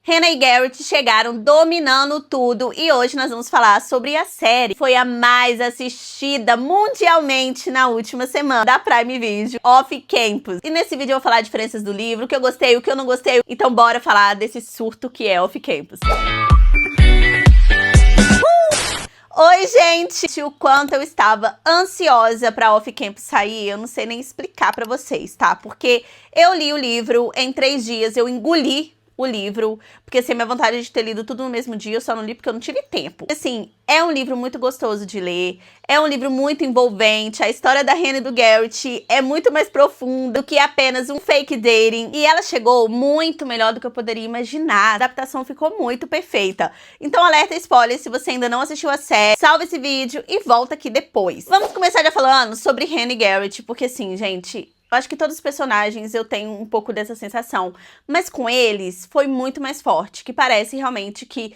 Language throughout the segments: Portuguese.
Hannah e Garrett chegaram dominando tudo e hoje nós vamos falar sobre a série. Foi a mais assistida mundialmente na última semana da Prime Video, Off Campus. E nesse vídeo eu vou falar diferenças do livro, o que eu gostei, o que eu não gostei. Então bora falar desse surto que é Off Campus. Oi, gente! O quanto eu estava ansiosa pra Off Campus sair, eu não sei nem explicar pra vocês, tá? Porque eu li o livro em 3 dias, eu engoli o livro, porque assim, minha vontade de ter lido tudo no mesmo dia, eu só não li porque eu não tive tempo. Assim, é um livro muito gostoso de ler, é um livro muito envolvente, a história da Hannah e do Garrett é muito mais profunda do que apenas um fake dating, e ela chegou muito melhor do que eu poderia imaginar, a adaptação ficou muito perfeita. Então alerta spoiler, se você ainda não assistiu a série, salva esse vídeo e volta aqui depois. Vamos começar já falando sobre Hannah e Garrett, porque assim, gente, eu acho que todos os personagens eu tenho um pouco dessa sensação, mas com eles foi muito mais forte, que parece realmente que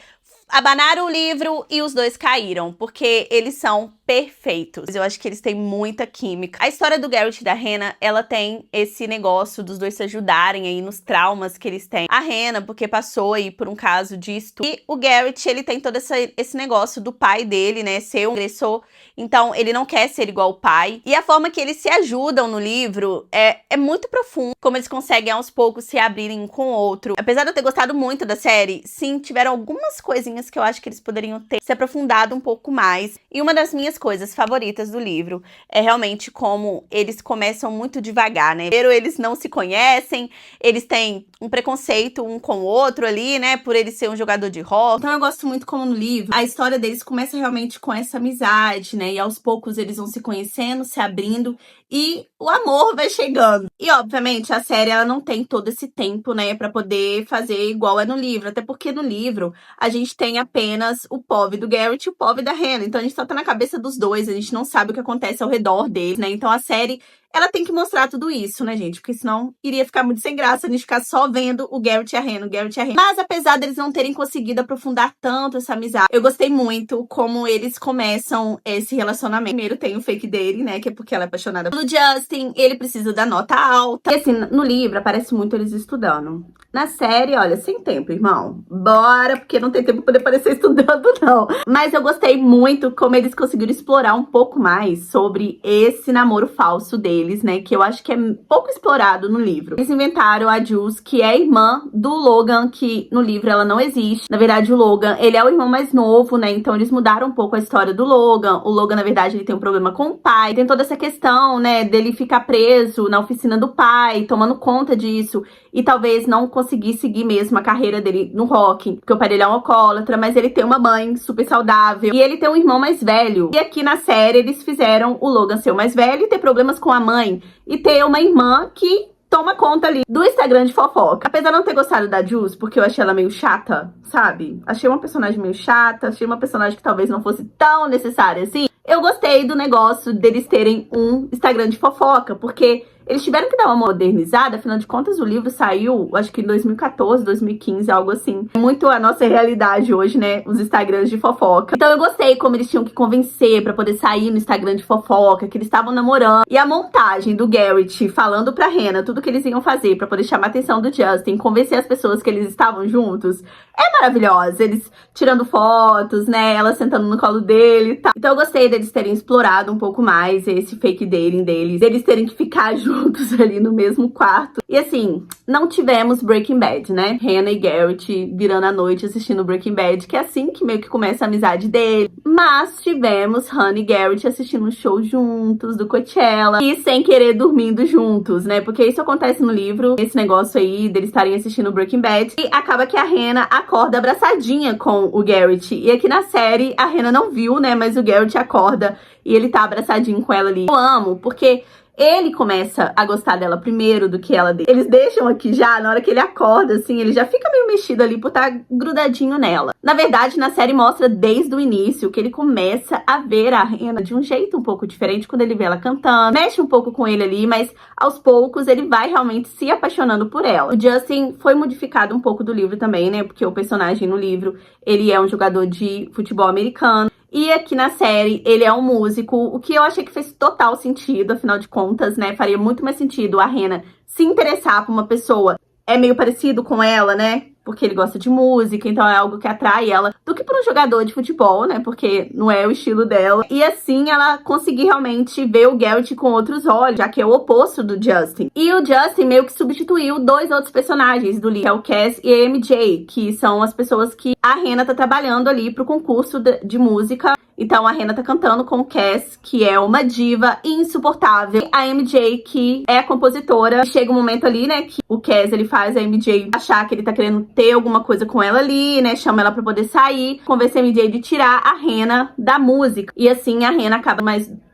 abanaram o livro e os dois caíram, porque eles são perfeitos. Eu acho que eles têm muita química. A história do Garrett e da Hannah, ela tem esse negócio dos dois se ajudarem aí nos traumas que eles têm. A Hannah, porque passou aí por um caso de estupro. E o Garrett, ele tem todo esse negócio do pai dele, né, ser um agressor. Então, ele não quer ser igual o pai. E a forma que eles se ajudam no livro é muito profundo. Como eles conseguem, aos poucos, se abrirem um com o outro. Apesar de eu ter gostado muito da série, sim, tiveram algumas coisinhas que eu acho que eles poderiam ter se aprofundado um pouco mais. E uma das minhas coisas favoritas do livro é realmente como eles começam muito devagar, né? Primeiro, eles não se conhecem, eles têm um preconceito um com o outro ali, né? Por ele ser um jogador de rock. Então eu gosto muito como no livro, a história deles começa realmente com essa amizade, né? E aos poucos eles vão se conhecendo, se abrindo e o amor vai chegando. E obviamente a série ela não tem todo esse tempo, né? Pra poder fazer igual é no livro. Até porque no livro a gente tem apenas o POV do Garrett e o POV da Hannah. Então a gente só tá na cabeça dos dois, a gente não sabe o que acontece ao redor deles, né? Então a série, ela tem que mostrar tudo isso, né, gente? Porque senão iria ficar muito sem graça a gente ficar só vendo o Garrett e a Hannah, o Garrett e a Hannah. Mas apesar deles não terem conseguido aprofundar tanto essa amizade, eu gostei muito como eles começam esse relacionamento. Primeiro tem o fake dating, né, que é porque ela é apaixonada pelo Justin, ele precisa da nota alta. E assim, no livro aparece muito eles estudando. Na série, olha, sem tempo, irmão. Bora, porque não tem tempo pra poder aparecer estudando, não. Mas eu gostei muito como eles conseguiram explorar um pouco mais sobre esse namoro falso deles, né? Que eu acho que é pouco explorado no livro. Eles inventaram a Jules, que é irmã do Logan, que no livro ela não existe. Na verdade, o Logan, ele é o irmão mais novo, né? Então eles mudaram um pouco a história do Logan. O Logan, na verdade, ele tem um problema com o pai. Tem toda essa questão, né? Dele ficar preso na oficina do pai, tomando conta disso. E talvez não conseguir seguir mesmo a carreira dele no rock, porque o pai dele é um alcoólatra, mas ele tem uma mãe super saudável. E ele tem um irmão mais velho. E aqui na série, eles fizeram o Logan ser o mais velho e ter problemas com a mãe. E ter uma irmã que toma conta ali do Instagram de fofoca. Apesar de não ter gostado da Jules, porque eu achei ela meio chata, sabe? Achei uma personagem meio chata, achei uma personagem que talvez não fosse tão necessária assim. Eu gostei do negócio deles terem um Instagram de fofoca, porque eles tiveram que dar uma modernizada, afinal de contas o livro saiu, acho que em 2014, 2015, algo assim. Muito a nossa realidade hoje, né, os Instagrams de fofoca. Então eu gostei como eles tinham que convencer pra poder sair no Instagram de fofoca, que eles estavam namorando. E a montagem do Garrett falando pra Hannah tudo que eles iam fazer pra poder chamar a atenção do Justin, convencer as pessoas que eles estavam juntos, é maravilhosa. Eles tirando fotos, né, ela sentando no colo dele e tal. Então eu gostei deles terem explorado um pouco mais esse fake dating deles terem que ficar juntos ali no mesmo quarto. E assim, não tivemos Breaking Bad, né? Hannah e Garrett virando a noite assistindo Breaking Bad, que é assim que meio que começa a amizade dele. Mas tivemos Hannah e Garrett assistindo um show juntos do Coachella e sem querer dormindo juntos, né? Porque isso acontece no livro, esse negócio aí deles estarem assistindo Breaking Bad. E acaba que a Hannah acorda abraçadinha com o Garrett. E aqui na série a Hannah não viu, né? Mas o Garrett acorda e ele tá abraçadinho com ela ali. Eu amo, porque ele começa a gostar dela primeiro do que ela dele. Eles deixam aqui já, na hora que ele acorda, assim, ele já fica meio mexido ali por estar grudadinho nela. Na verdade, na série mostra desde o início que ele começa a ver a Hannah de um jeito um pouco diferente quando ele vê ela cantando. Mexe um pouco com ele ali, mas aos poucos ele vai realmente se apaixonando por ela. O Justin foi modificado um pouco do livro também, né? Porque o personagem no livro, ele é um jogador de futebol americano. E aqui na série, ele é um músico, o que eu achei que fez total sentido, afinal de contas, né? Faria muito mais sentido a Hannah se interessar por uma pessoa. É meio parecido com ela, né? porque ele gosta de música, então é algo que atrai ela, do que para um jogador de futebol, né? Porque não é o estilo dela. E assim ela conseguir realmente ver o Garrett com outros olhos, já que é o oposto do Justin. E o Justin meio que substituiu dois outros personagens do livro, que é o Cass e a MJ, que são as pessoas que a Hannah tá trabalhando ali pro concurso de música. Então a Hannah tá cantando com o Cass, que é uma diva insuportável. A MJ, que é a compositora. Chega um momento ali, né, que o Cass, ele faz a MJ achar que ele tá querendo ter alguma coisa com ela ali, né, chama ela pra poder sair, convence a MJ de tirar a Hannah da música. E assim a Hannah acaba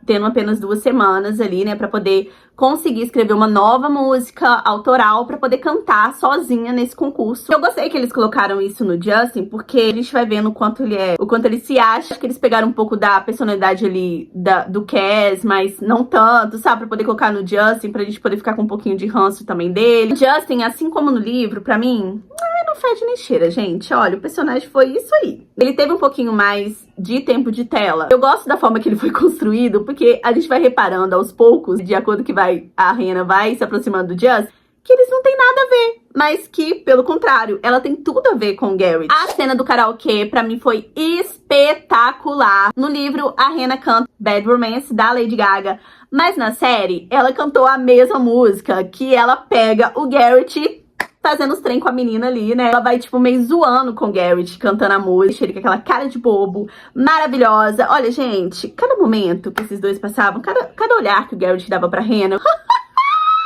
tendo apenas 2 semanas ali, né, pra poder conseguir escrever uma nova música autoral pra poder cantar sozinha nesse concurso. Eu gostei que eles colocaram isso no Justin, porque a gente vai vendo o quanto ele se acha. Acho que eles pegaram um pouco da personalidade ali do Cass, mas não tanto, sabe, pra poder colocar no Justin, pra gente poder ficar com um pouquinho de ranço também dele. O Justin, assim como no livro, pra mim, não fede nem cheira, gente. Olha, o personagem foi isso aí. Ele teve um pouquinho mais de tempo de tela. Eu gosto da forma que ele foi construído, porque a gente vai reparando aos poucos, de acordo que a Hannah vai se aproximando do Justin, que eles não têm nada a ver, mas que, pelo contrário, ela tem tudo a ver com o Garrett. A cena do karaokê, pra mim, foi espetacular. No livro, a Hannah canta Bad Romance, da Lady Gaga, mas na série, ela cantou a mesma música, que ela pega o Garrett fazendo os trem com a menina ali, né? Ela vai, tipo, meio zoando com o Garrett, cantando a música, ele com aquela cara de bobo, maravilhosa. Olha, gente, cada momento que esses dois passavam, cada olhar que o Garrett dava pra Hannah...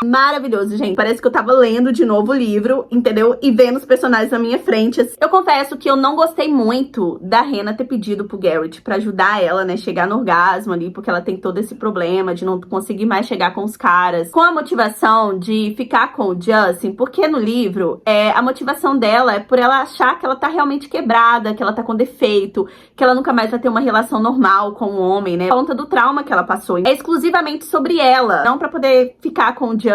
Maravilhoso, gente. Parece que eu tava lendo de novo o livro, entendeu? E vendo os personagens na minha frente. Eu confesso que eu não gostei muito da Hannah ter pedido pro Garrett pra ajudar ela, né, chegar no orgasmo ali, porque ela tem todo esse problema de não conseguir mais chegar com os caras. Com a motivação de ficar com o Justin, porque no livro, a motivação dela é por ela achar que ela tá realmente quebrada, que ela tá com defeito, que ela nunca mais vai ter uma relação normal com o homem, né? Por conta do trauma que ela passou. É exclusivamente sobre ela, não pra poder ficar com o Justin.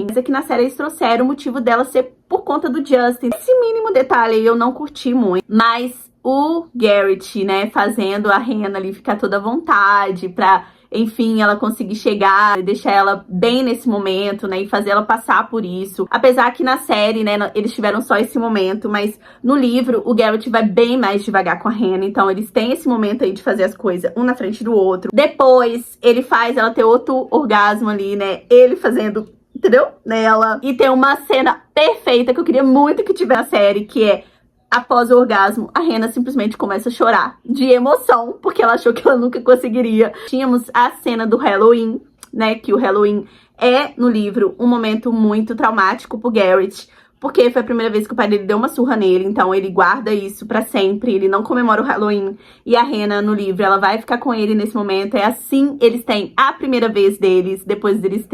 Mas aqui na série eles trouxeram o motivo dela ser por conta do Justin. Esse mínimo detalhe aí eu não curti muito. Mas o Garrett, né, fazendo a Hannah ali ficar toda à vontade pra, enfim, ela conseguir chegar e deixar ela bem nesse momento, né, e fazer ela passar por isso. Apesar que na série, né, eles tiveram só esse momento, mas no livro o Garrett vai bem mais devagar com a Hannah, então eles têm esse momento aí de fazer as coisas um na frente do outro. Depois ele faz ela ter outro orgasmo ali, né, ele fazendo, entendeu? Nela. E tem uma cena perfeita que eu queria muito que tivesse na série, que é após o orgasmo, a Hannah simplesmente começa a chorar de emoção, porque ela achou que ela nunca conseguiria. Tínhamos a cena do Halloween, né, que o Halloween é, no livro, um momento muito traumático pro Garrett, porque foi a primeira vez que o pai dele deu uma surra nele, então ele guarda isso pra sempre, ele não comemora o Halloween. E a Hannah, no livro, ela vai ficar com ele nesse momento, é assim eles têm a primeira vez deles, depois deles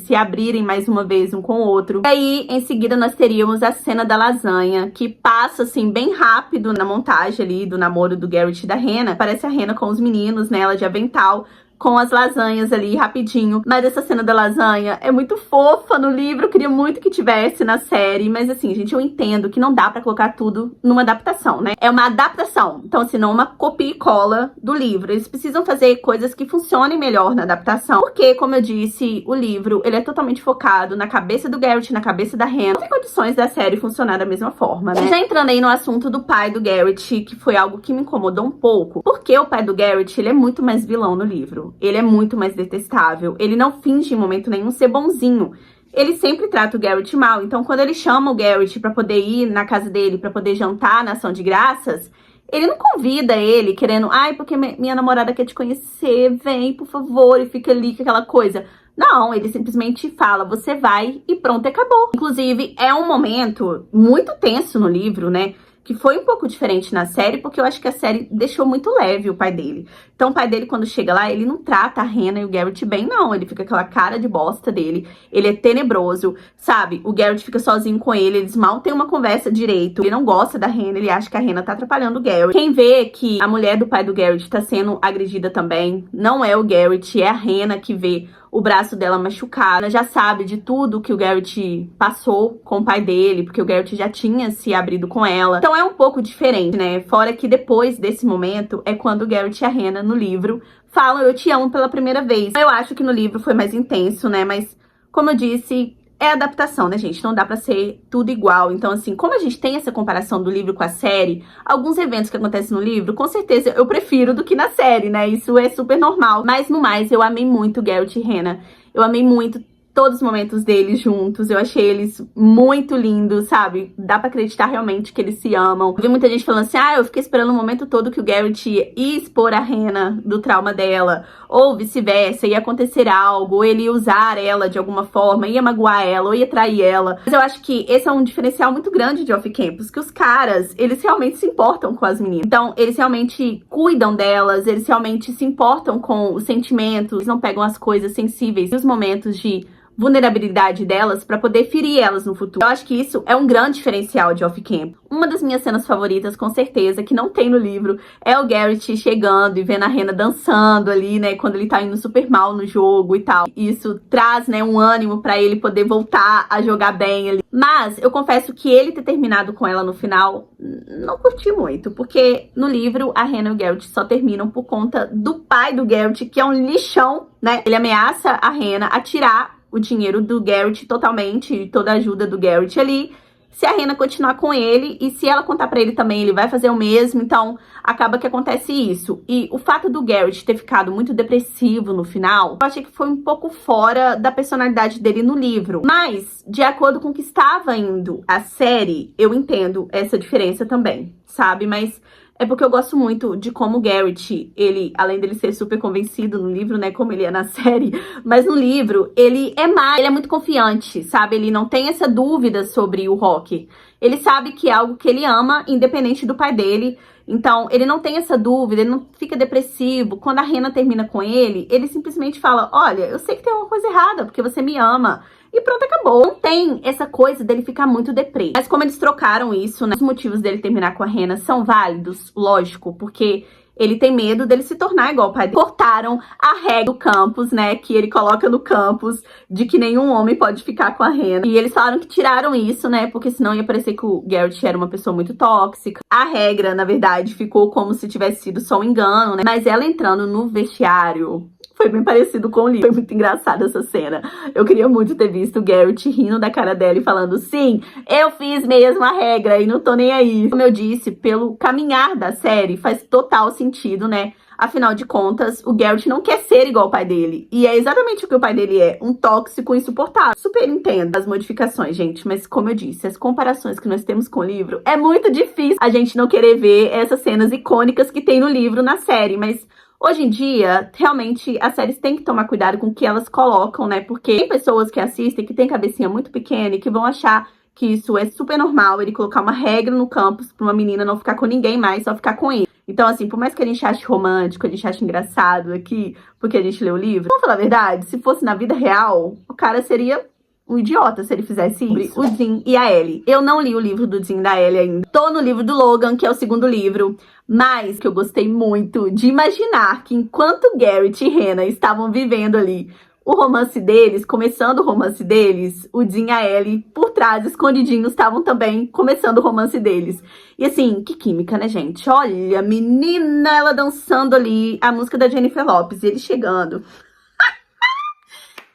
se abrirem mais uma vez um com o outro. E aí, em seguida, nós teríamos a cena da lasanha, que passa, assim, bem rápido na montagem ali do namoro do Garrett e da Hannah. Parece a Hannah com os meninos, né, ela de avental, com as lasanhas ali, rapidinho. Mas essa cena da lasanha é muito fofa no livro, eu queria muito que tivesse na série. Mas assim, gente, eu entendo que não dá pra colocar tudo numa adaptação, né? É uma adaptação, então assim, não uma copia e cola do livro. Eles precisam fazer coisas que funcionem melhor na adaptação. Porque, como eu disse, o livro, ele é totalmente focado na cabeça do Garrett, na cabeça da Hannah. Não tem condições da série funcionar da mesma forma, né? Já entrando aí no assunto do pai do Garrett, que foi algo que me incomodou um pouco. Porque o pai do Garrett, ele é muito mais vilão no livro. Ele é muito mais detestável. Ele não finge em momento nenhum ser bonzinho. Ele sempre trata o Garrett mal. Então, quando ele chama o Garrett pra poder ir na casa dele, pra poder jantar na ação de graças, ele não convida ele querendo, ai, porque minha namorada quer te conhecer, vem, por favor, e fica ali com aquela coisa. Não, ele simplesmente fala, você vai e pronto, acabou. Inclusive, é um momento muito tenso no livro, né? Que foi um pouco diferente na série, porque eu acho que a série deixou muito leve o pai dele. Então o pai dele, quando chega lá, ele não trata a Hannah e o Garrett bem, não. Ele fica com aquela cara de bosta dele. Ele é tenebroso, sabe? O Garrett fica sozinho com ele, eles mal têm uma conversa direito. Ele não gosta da Hannah, ele acha que a Hannah tá atrapalhando o Garrett. Quem vê que a mulher do pai do Garrett tá sendo agredida também, não é o Garrett, é a Hannah que vê o braço dela machucado. Ela já sabe de tudo que o Garrett passou com o pai dele, porque o Garrett já tinha se abrido com ela. Então é um pouco diferente, né? Fora que depois desse momento é quando o Garrett e a Hannah, no livro, falam eu te amo pela primeira vez. Eu acho que no livro foi mais intenso, né? Mas, como eu disse, é adaptação, né, gente? Não dá pra ser tudo igual. Então, assim, como a gente tem essa comparação do livro com a série, alguns eventos que acontecem no livro, com certeza eu prefiro do que na série, né? Isso é super normal. Mas, no mais, eu amei muito Geralt e Rena. Eu amei muito todos os momentos deles juntos, eu achei eles muito lindos, sabe? Dá pra acreditar realmente que eles se amam. Eu vi muita gente falando assim, eu fiquei esperando o momento todo que o Geralt ia expor a Rena do trauma dela, ou vice-versa, ia acontecer algo, ou ele ia usar ela de alguma forma, ia magoar ela, ou ia trair ela. Mas eu acho que esse é um diferencial muito grande de Off Campus, que os caras, eles realmente se importam com as meninas. Então, eles realmente cuidam delas, eles realmente se importam com os sentimentos, eles não pegam as coisas sensíveis e os momentos de vulnerabilidade delas pra poder ferir elas no futuro. Eu acho que isso é um grande diferencial de Off Camp. Uma das minhas cenas favoritas, com certeza, que não tem no livro, é o Geralt chegando e vendo a Rena dançando ali, né, quando ele tá indo super mal no jogo e tal. Isso traz, né, um ânimo pra ele poder voltar a jogar bem ali. Mas eu confesso que ele ter terminado com ela no final, não curti muito, porque no livro a Rena e o Geralt só terminam por conta do pai do Geralt, que é um lixão, né? Ele ameaça a Rena a tirar o dinheiro do Geralt totalmente, toda a ajuda do Geralt ali, se a Rena continuar com ele, e se ela contar pra ele também, ele vai fazer o mesmo, então acaba que acontece isso. E o fato do Geralt ter ficado muito depressivo no final, eu achei que foi um pouco fora da personalidade dele no livro. Mas, de acordo com o que estava indo a série, eu entendo essa diferença também, sabe? Mas é porque eu gosto muito de como o Geralt, ele, além dele ser super convencido no livro, né, como ele é na série, mas no livro, ele é muito confiante, sabe? Ele não tem essa dúvida sobre o Rock. Ele sabe que é algo que ele ama, independente do pai dele. Então, ele não tem essa dúvida, ele não fica depressivo. Quando a Rena termina com ele simplesmente fala, olha, eu sei que tem uma coisa errada, porque você me ama. E pronto, acabou. Não tem essa coisa dele ficar muito deprê. Mas como eles trocaram isso, né? Os motivos dele terminar com a Rena são válidos, lógico, porque ele tem medo dele se tornar igual ao pai dele. Cortaram a regra do campus, né? Que ele coloca no campus de que nenhum homem pode ficar com a Rena. E eles falaram que tiraram isso, né? Porque senão ia parecer que o Geralt era uma pessoa muito tóxica. A regra, na verdade, ficou como se tivesse sido só um engano, né? Mas ela entrando no vestiário foi bem parecido com o livro. Foi muito engraçada essa cena. Eu queria muito ter visto o Geralt rindo da cara dela e falando, sim, eu fiz mesmo a regra e não tô nem aí. Como eu disse, pelo caminhar da série, faz total sentido, né? Afinal de contas, o Geralt não quer ser igual ao pai dele. E é exatamente o que o pai dele é, um tóxico insuportável. Super entendo as modificações, gente, mas como eu disse, as comparações que nós temos com o livro, é muito difícil a gente não querer ver essas cenas icônicas que tem no livro, na série, mas hoje em dia, realmente, as séries têm que tomar cuidado com o que elas colocam, né? Porque tem pessoas que assistem que têm cabecinha muito pequena e que vão achar que isso é super normal, ele colocar uma regra no campus pra uma menina não ficar com ninguém mais, só ficar com ele. Então, assim, por mais que a gente ache romântico, a gente ache engraçado aqui, porque a gente lê o livro, vamos falar a verdade, se fosse na vida real, o cara seria um idiota se ele fizesse isso. O Dean e a Ellie. Eu não li o livro do Dean e da Ellie ainda. Tô no livro do Logan, que é o segundo livro. Mas que eu gostei muito de imaginar que enquanto Geralt e Rena estavam vivendo ali o romance deles, começando o romance deles, o Dean e a Ellie, por trás, escondidinhos, estavam também começando o romance deles. E assim, que química, né, gente? Olha, menina, ela dançando ali, a música da Jennifer Lopez, e ele chegando.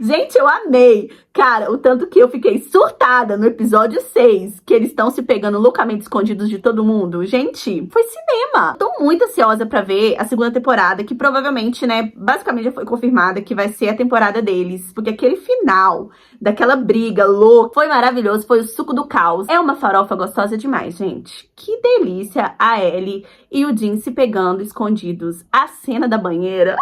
Gente, eu amei. Cara, o tanto que eu fiquei surtada no episódio 6, que eles estão se pegando loucamente escondidos de todo mundo. Gente, foi cinema. Tô muito ansiosa pra ver a segunda temporada, que provavelmente, né, basicamente já foi confirmada que vai ser a temporada deles. Porque aquele final daquela briga louca foi maravilhoso, foi o suco do caos. É uma farofa gostosa demais, gente. Que delícia a Ellie e o Dean se pegando escondidos. A cena da banheira...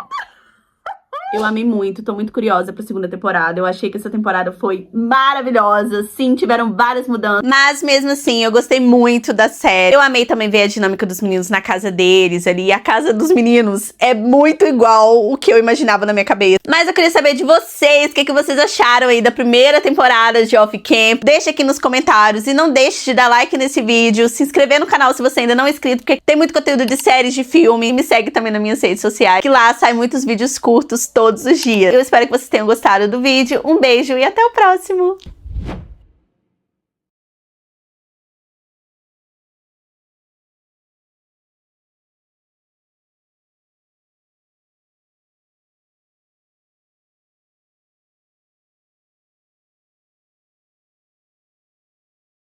Eu amei muito, tô muito curiosa pra segunda temporada. Eu achei que essa temporada foi maravilhosa. Sim, tiveram várias mudanças. Mas mesmo assim, eu gostei muito da série. Eu amei também ver a dinâmica dos meninos na casa deles ali. A casa dos meninos é muito igual o que eu imaginava na minha cabeça. Mas eu queria saber de vocês, o que vocês acharam aí da primeira temporada de Off Camp. Deixa aqui nos comentários e não deixe de dar like nesse vídeo. Se inscrever no canal se você ainda não é inscrito, porque tem muito conteúdo de séries, de filme. Me segue também nas minhas redes sociais, que lá saem muitos vídeos curtos todos os dias. Eu espero que vocês tenham gostado do vídeo. Um beijo e até o próximo!